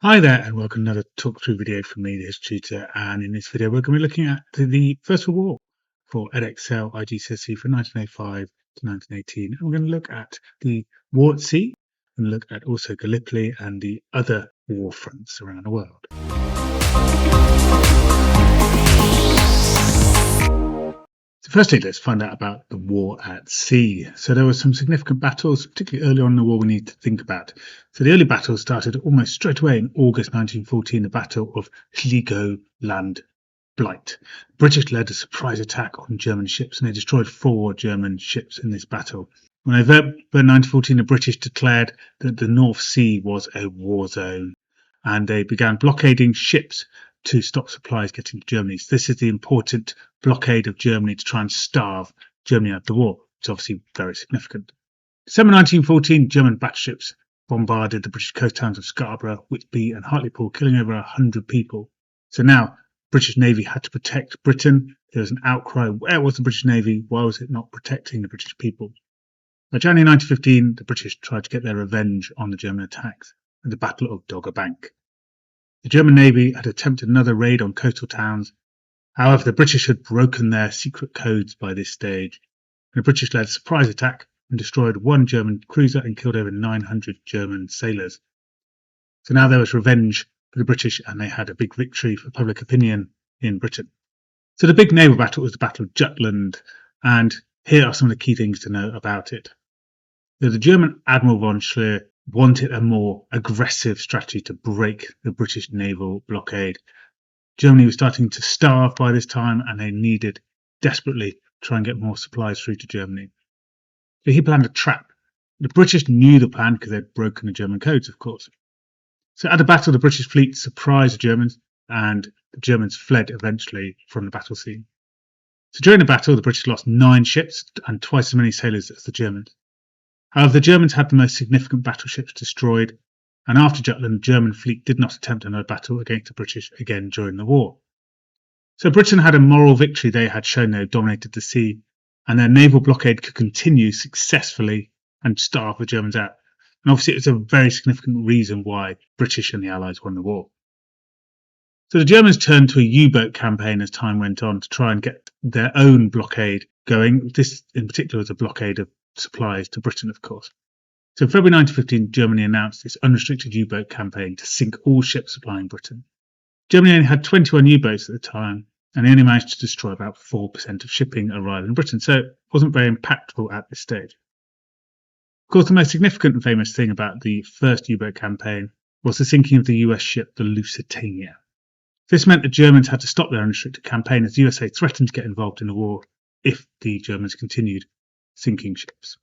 Hi there and welcome to another talk through video from me, the history tutor, and in this video we're going to be looking at the First World War for Edexcel iGCSE from 1905 to 1918. And we're going to look at the war at sea and look at also Gallipoli and the other war fronts around the world. So firstly, let's find out about the war at sea. So there were some significant battles, particularly early on in the war, we need to think about. So the early battles started almost straight away in August 1914, the Battle of Heligoland Blight. The British led a surprise attack on German ships and they destroyed 4 German ships in this battle. In November 1914, the British declared that the North Sea was a war zone and they began blockading ships to stop supplies getting to Germany. So this is the important blockade of Germany to try and starve Germany out of the war. It's obviously very significant. December 1914, German battleships bombarded the British coast towns of Scarborough, Whitby and Hartlepool, killing over 100 people. So now British Navy had to protect Britain. There was an outcry, where was the British Navy? Why was it not protecting the British people? By January 1915, the British tried to get their revenge on the German attacks at the Battle of Dogger Bank. The German Navy had attempted another raid on coastal towns. However, the British had broken their secret codes by this stage. The British led a surprise attack and destroyed 1 German cruiser and killed over 900 German sailors. So now there was revenge for the British and they had a big victory for public opinion in Britain. So the big naval battle was the Battle of Jutland, and here are some of the key things to know about it. So the German Admiral von Schlieffen wanted a more aggressive strategy to break the British naval blockade. Germany was starting to starve by this time and they needed desperately to try and get more supplies through to Germany. So he planned a trap. The British knew the plan because they'd broken the German codes, of course. So at the battle, the British fleet surprised the Germans and the Germans fled eventually from the battle scene. So during the battle, the British lost 9 ships and twice as many sailors as the Germans. However, the Germans had the most significant battleships destroyed, and after Jutland, the German fleet did not attempt another battle against the British again during the war. So Britain had a moral victory. They had shown they dominated the sea, and their naval blockade could continue successfully and starve the Germans out. And obviously, it was a very significant reason why British and the Allies won the war. So the Germans turned to a U-boat campaign as time went on to try and get their own blockade going. This, in particular, was a blockade of supplies to Britain, of course. So in February 1915, Germany announced its unrestricted U-boat campaign to sink all ships supplying Britain. Germany only had 21 U-boats at the time, and they only managed to destroy about 4% of shipping arriving in Britain, so it wasn't very impactful at this stage. Of course, the most significant and famous thing about the first U-boat campaign was the sinking of the US ship, the Lusitania. This meant the Germans had to stop their unrestricted campaign as the USA threatened to get involved in the war if the Germans continued sinking ships.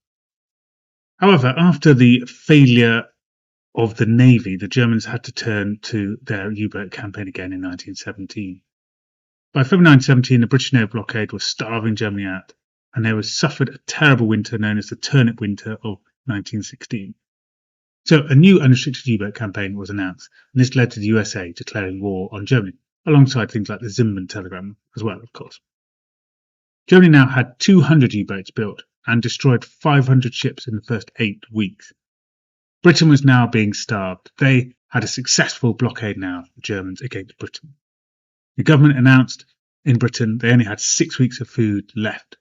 However, after the failure of the Navy, the Germans had to turn to their U-boat campaign again in 1917. By February 1917, the British naval blockade was starving Germany out, and they suffered a terrible winter known as the Turnip Winter of 1916. So a new unrestricted U-boat campaign was announced, and this led to the USA declaring war on Germany, alongside things like the Zinman telegram as well, of course. Germany now had 200 U-boats built and destroyed 500 ships in the first 8 weeks. Britain was now being starved. They had a successful blockade now, the Germans, against Britain. The government announced in Britain they only had 6 weeks of food left.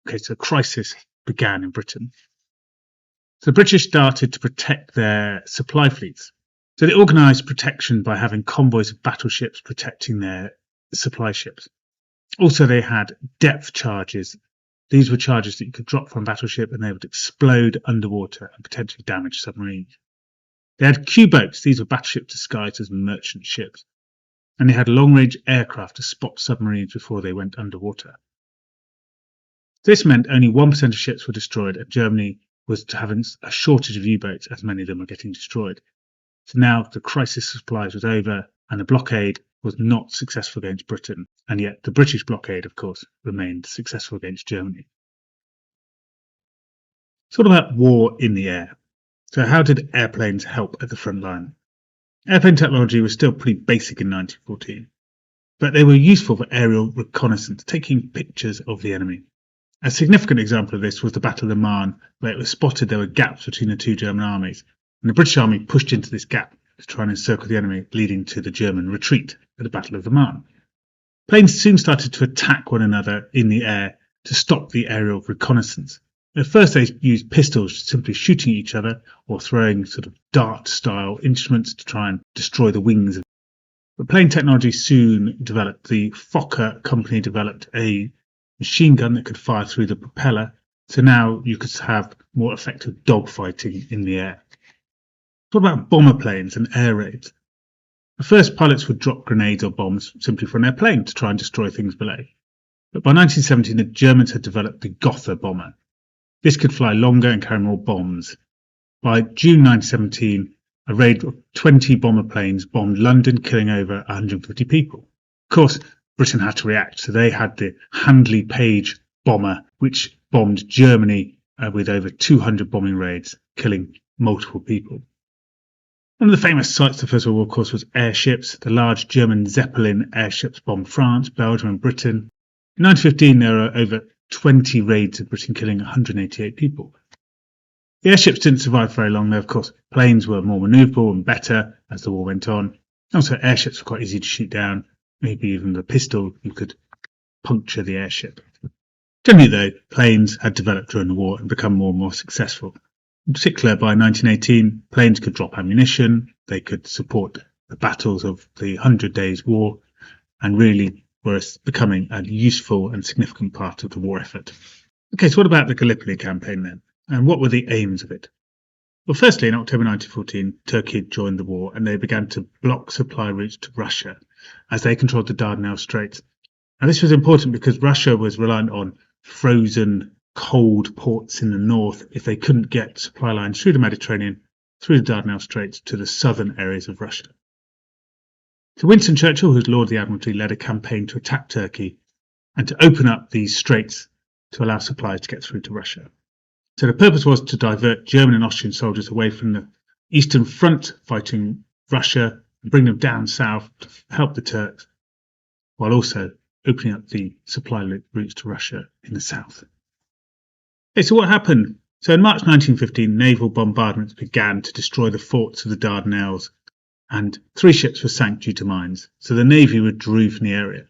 Okay, so a crisis began in Britain. So the British started to protect their supply fleets. So they organised protection by having convoys of battleships protecting their supply ships. Also, they had depth charges. These were charges that you could drop from a battleship and they would explode underwater and potentially damage submarines. They had Q-boats. These were battleships disguised as merchant ships. And they had long-range aircraft to spot submarines before they went underwater. This meant only 1% of ships were destroyed and Germany was having a shortage of U-boats as many of them were getting destroyed. So now the crisis of supplies was over and the blockade was not successful against Britain, and yet the British blockade, of course, remained successful against Germany. It's all about war in the air. So how did airplanes help at the front line? Airplane technology was still pretty basic in 1914, but they were useful for aerial reconnaissance, taking pictures of the enemy. A significant example of this was the Battle of the Marne, where it was spotted there were gaps between the 2 German armies, and the British army pushed into this gap to try and encircle the enemy, leading to the German retreat at the Battle of the Marne. Planes soon started to attack one another in the air to stop the aerial reconnaissance. At first they used pistols, simply shooting each other or throwing sort of dart-style instruments to try and destroy the wings. But plane technology soon developed. The Fokker company developed a machine gun that could fire through the propeller, so now you could have more effective dogfighting in the air. What about bomber planes and air raids? At first, pilots would drop grenades or bombs simply from their plane to try and destroy things below. But by 1917, the Germans had developed the Gotha bomber. This could fly longer and carry more bombs. By June 1917, a raid of 20 bomber planes bombed London, killing over 150 people. Of course, Britain had to react, so they had the Handley Page bomber, which bombed Germany with over 200 bombing raids, killing multiple people. One of the famous sights of the First World War, of course, was airships. The large German Zeppelin airships bombed France, Belgium and Britain. In 1915, there were over 20 raids of Britain, killing 188 people. The airships didn't survive very long, though, of course. Planes were more manoeuvrable and better as the war went on. Also, airships were quite easy to shoot down. Maybe even with a pistol, you could puncture the airship. Generally, though, planes had developed during the war and become more and more successful. In particular, by 1918, planes could drop ammunition, they could support the battles of the 100 Days' War, and really were becoming a useful and significant part of the war effort. Okay, so what about the Gallipoli campaign then? And what were the aims of it? Well, firstly, in October 1914, Turkey had joined the war and they began to block supply routes to Russia as they controlled the Dardanelles Straits. Now, this was important because Russia was reliant on frozen, cold ports in the north if they couldn't get supply lines through the Mediterranean, through the Dardanelles Straits to the southern areas of Russia. So Winston Churchill, who was Lord of the Admiralty, led a campaign to attack Turkey and to open up these straits to allow supplies to get through to Russia. So the purpose was to divert German and Austrian soldiers away from the Eastern Front fighting Russia and bring them down south to help the Turks, while also opening up the supply routes to Russia in the south. Okay, so what happened? So in March 1915, naval bombardments began to destroy the forts of the Dardanelles, and 3 ships were sank due to mines. So the Navy withdrew from the area.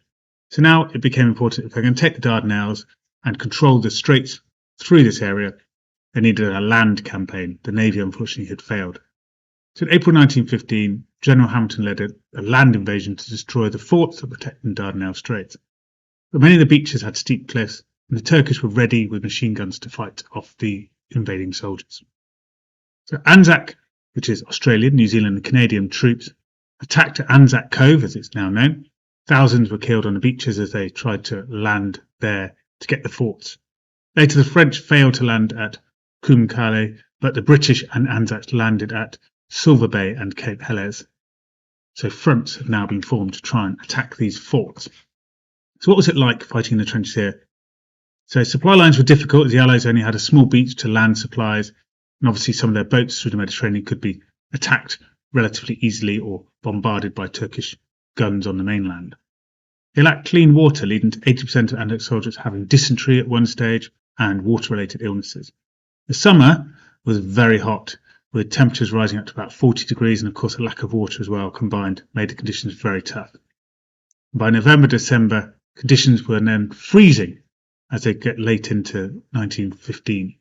So now it became important, if they're going to take the Dardanelles and control the straits through this area, they needed a land campaign. The Navy, unfortunately, had failed. So in April 1915, General Hamilton led a land invasion to destroy the forts that protected the Dardanelles Straits. But many of the beaches had steep cliffs, and the Turkish were ready with machine guns to fight off the invading soldiers. So Anzac, which is Australian, New Zealand and Canadian troops, attacked at Anzac Cove, as it's now known. Thousands were killed on the beaches as they tried to land there to get the forts. Later, the French failed to land at Kumkale, but the British and Anzacs landed at Silver Bay and Cape Helles. So fronts have now been formed to try and attack these forts. So what was it like fighting in the trenches here? So supply lines were difficult as the Allies only had a small beach to land supplies, and obviously some of their boats through the Mediterranean could be attacked relatively easily or bombarded by Turkish guns on the mainland. They lacked clean water, leading to 80% of Anzac soldiers having dysentery at one stage and water-related illnesses. The summer was very hot, with temperatures rising up to about 40 degrees, and of course a lack of water as well combined made the conditions very tough. By November, December, conditions were then freezing as they get late into 1915,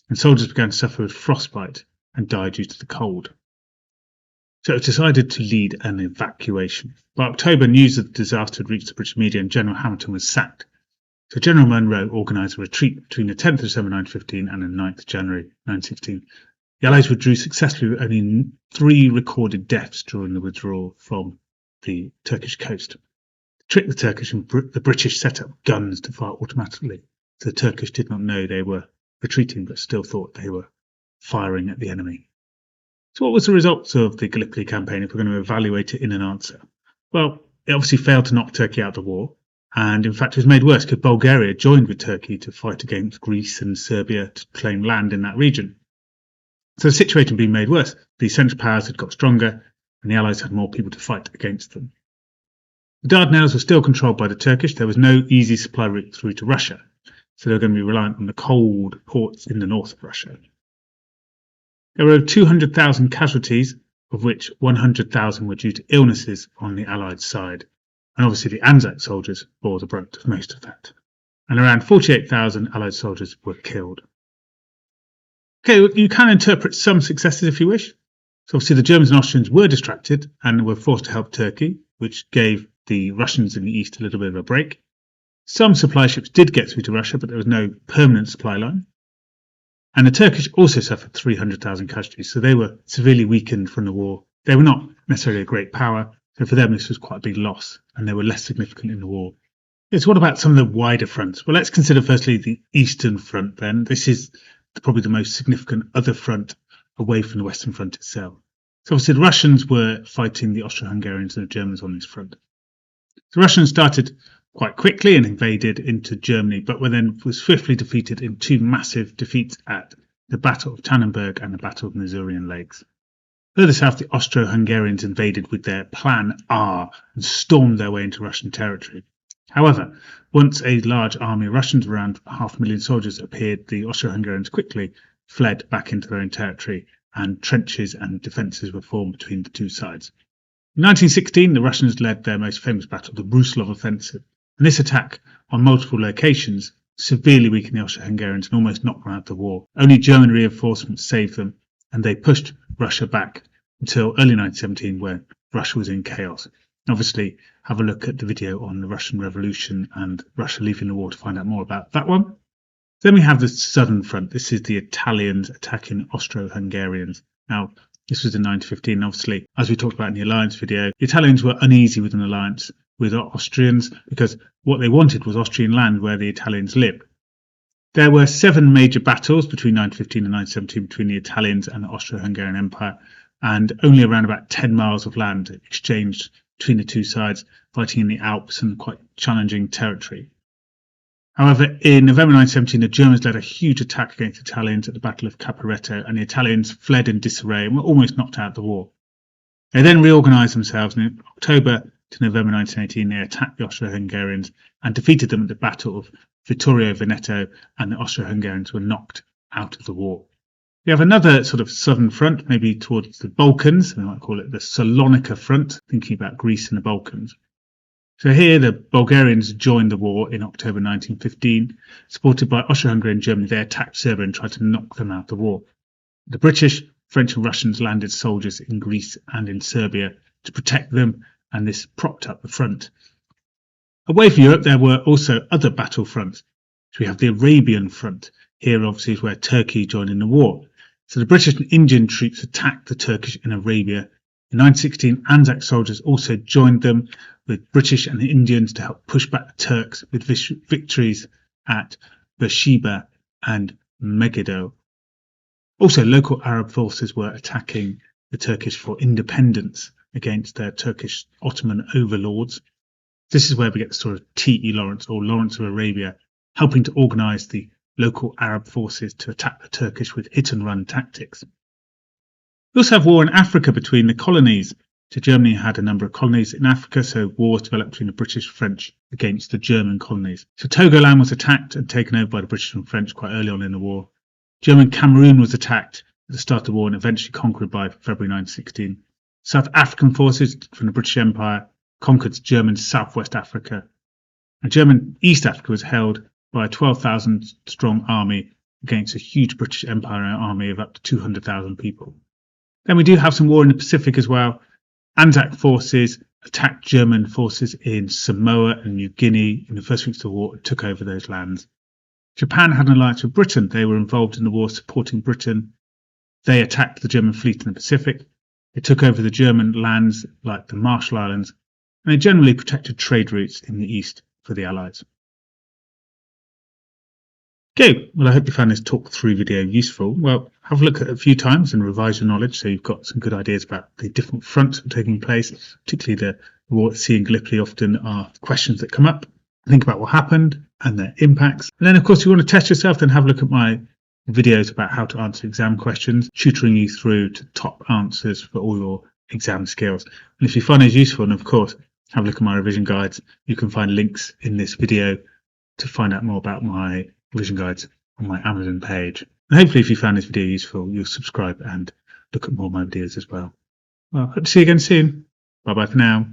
and soldiers began to suffer with frostbite and die due to the cold. So it was decided to lead an evacuation. By October, news of the disaster had reached the British media and General Hamilton was sacked. So General Munro organised a retreat between the 10th of December 1915 and the 9th of January 1916. The Allies withdrew successfully with only 3 recorded deaths during the withdrawal from the Turkish coast. To trick the Turkish, and the British set up guns to fire automatically. So the Turkish did not know they were retreating but still thought they were firing at the enemy. So what was the results of the Gallipoli campaign if we're going to evaluate it in an answer? Well, it obviously failed to knock Turkey out of the war. And in fact, it was made worse because Bulgaria joined with Turkey to fight against Greece and Serbia to claim land in that region. So the situation had been made worse. The Central Powers had got stronger and the Allies had more people to fight against them. The Dardanelles were still controlled by the Turkish. There was no easy supply route through to Russia. So they were going to be reliant on the cold ports in the north of Russia. There were over 200,000 casualties of which 100,000 were due to illnesses on the Allied side. And obviously the Anzac soldiers bore the brunt of most of that. And around 48,000 Allied soldiers were killed. Okay, you can interpret some successes if you wish. So obviously the Germans and Austrians were distracted and were forced to help Turkey, which gave the Russians in the east a little bit of a break. Some supply ships did get through to Russia, but there was no permanent supply line. And the Turkish also suffered 300,000 casualties, so they were severely weakened from the war. They were not necessarily a great power, so for them this was quite a big loss, and they were less significant in the war. So what about some of the wider fronts? Well, let's consider firstly the Eastern Front then. This is probably the most significant other front away from the Western Front itself. So obviously the Russians were fighting the Austro-Hungarians and the Germans on this front. The Russians started quite quickly and invaded into Germany, but were then swiftly defeated in two massive defeats at the Battle of Tannenberg and the Battle of the Masurian Lakes. Further south, the Austro-Hungarians invaded with their Plan R and stormed their way into Russian territory. However, once a large army of Russians, around 500,000 soldiers, appeared, the Austro-Hungarians quickly fled back into their own territory, and trenches and defences were formed between the two sides. In 1916, the Russians led their most famous battle, the Brusilov Offensive, and this attack on multiple locations severely weakened the Austro-Hungarians and almost knocked them out of the war. Only German reinforcements saved them, and they pushed Russia back until early 1917, where Russia was in chaos. Obviously, have a look at the video on the Russian Revolution and Russia leaving the war to find out more about that one. Then we have the Southern Front. This is the Italians attacking Austro-Hungarians. Now, this was in 1915. Obviously, as we talked about in the alliance video, the Italians were uneasy with an alliance with the Austrians because what they wanted was Austrian land where the Italians lived. There were 7 major battles between 1915 and 1917 between the Italians and the Austro-Hungarian Empire, and only around about 10 miles of land exchanged between the two sides, fighting in the Alps and quite challenging territory. However, in November 1917, the Germans led a huge attack against the Italians at the Battle of Caporetto, and the Italians fled in disarray and were almost knocked out of the war. They then reorganised themselves, and in October to November 1918, they attacked the Austro-Hungarians and defeated them at the Battle of Vittorio Veneto, and the Austro-Hungarians were knocked out of the war. We have another sort of southern front, maybe towards the Balkans. We might call it the Salonika Front, thinking about Greece and the Balkans. So here the Bulgarians joined the war in October 1915. Supported by Austro-Hungary and Germany, they attacked Serbia and tried to knock them out of the war. The British, French and Russians landed soldiers in Greece and in Serbia to protect them, and this propped up the front. Away from Europe, there were also other battle fronts. So we have the Arabian Front. Here obviously is where Turkey joined in the war. So the British and Indian troops attacked the Turkish in Arabia. In 1916, Anzac soldiers also joined them with British and the Indians to help push back the Turks with victories at Beersheba and Megiddo. Also, local Arab forces were attacking the Turkish for independence against their Turkish Ottoman overlords. This is where we get the story of T.E. Lawrence, or Lawrence of Arabia, helping to organise the local Arab forces to attack the Turkish with hit-and-run tactics. We also have war in Africa between the colonies. So Germany had a number of colonies in Africa, so wars developed between the British and French against the German colonies. So Togoland was attacked and taken over by the British and French quite early on in the war. German Cameroon was attacked at the start of the war and eventually conquered by February 1916. South African forces from the British Empire conquered German Southwest Africa. And German East Africa was held by a 12,000 strong army against a huge British Empire army of up to 200,000 people. Then we do have some war in the Pacific as well. Anzac forces attacked German forces in Samoa and New Guinea in the first weeks of the war and took over those lands. Japan had an alliance with Britain. They were involved in the war supporting Britain. They attacked the German fleet in the Pacific. They took over the German lands like the Marshall Islands, and they generally protected trade routes in the east for the Allies. Okay, well, I hope you found this talk through video useful. Well, have a look at it a few times and revise your knowledge so you've got some good ideas about the different fronts that are taking place, particularly the war at sea and Gallipoli often are questions that come up. Think about what happened and their impacts. And then, of course, if you want to test yourself, then have a look at my videos about how to answer exam questions, tutoring you through to top answers for all your exam skills. And if you find those useful, and of course, have a look at my revision guides. You can find links in this video to find out more about my revision guides on my Amazon page. And hopefully if you found this video useful, you'll subscribe and look at more of my videos as well. Well, hope to see you again soon. Bye bye for now.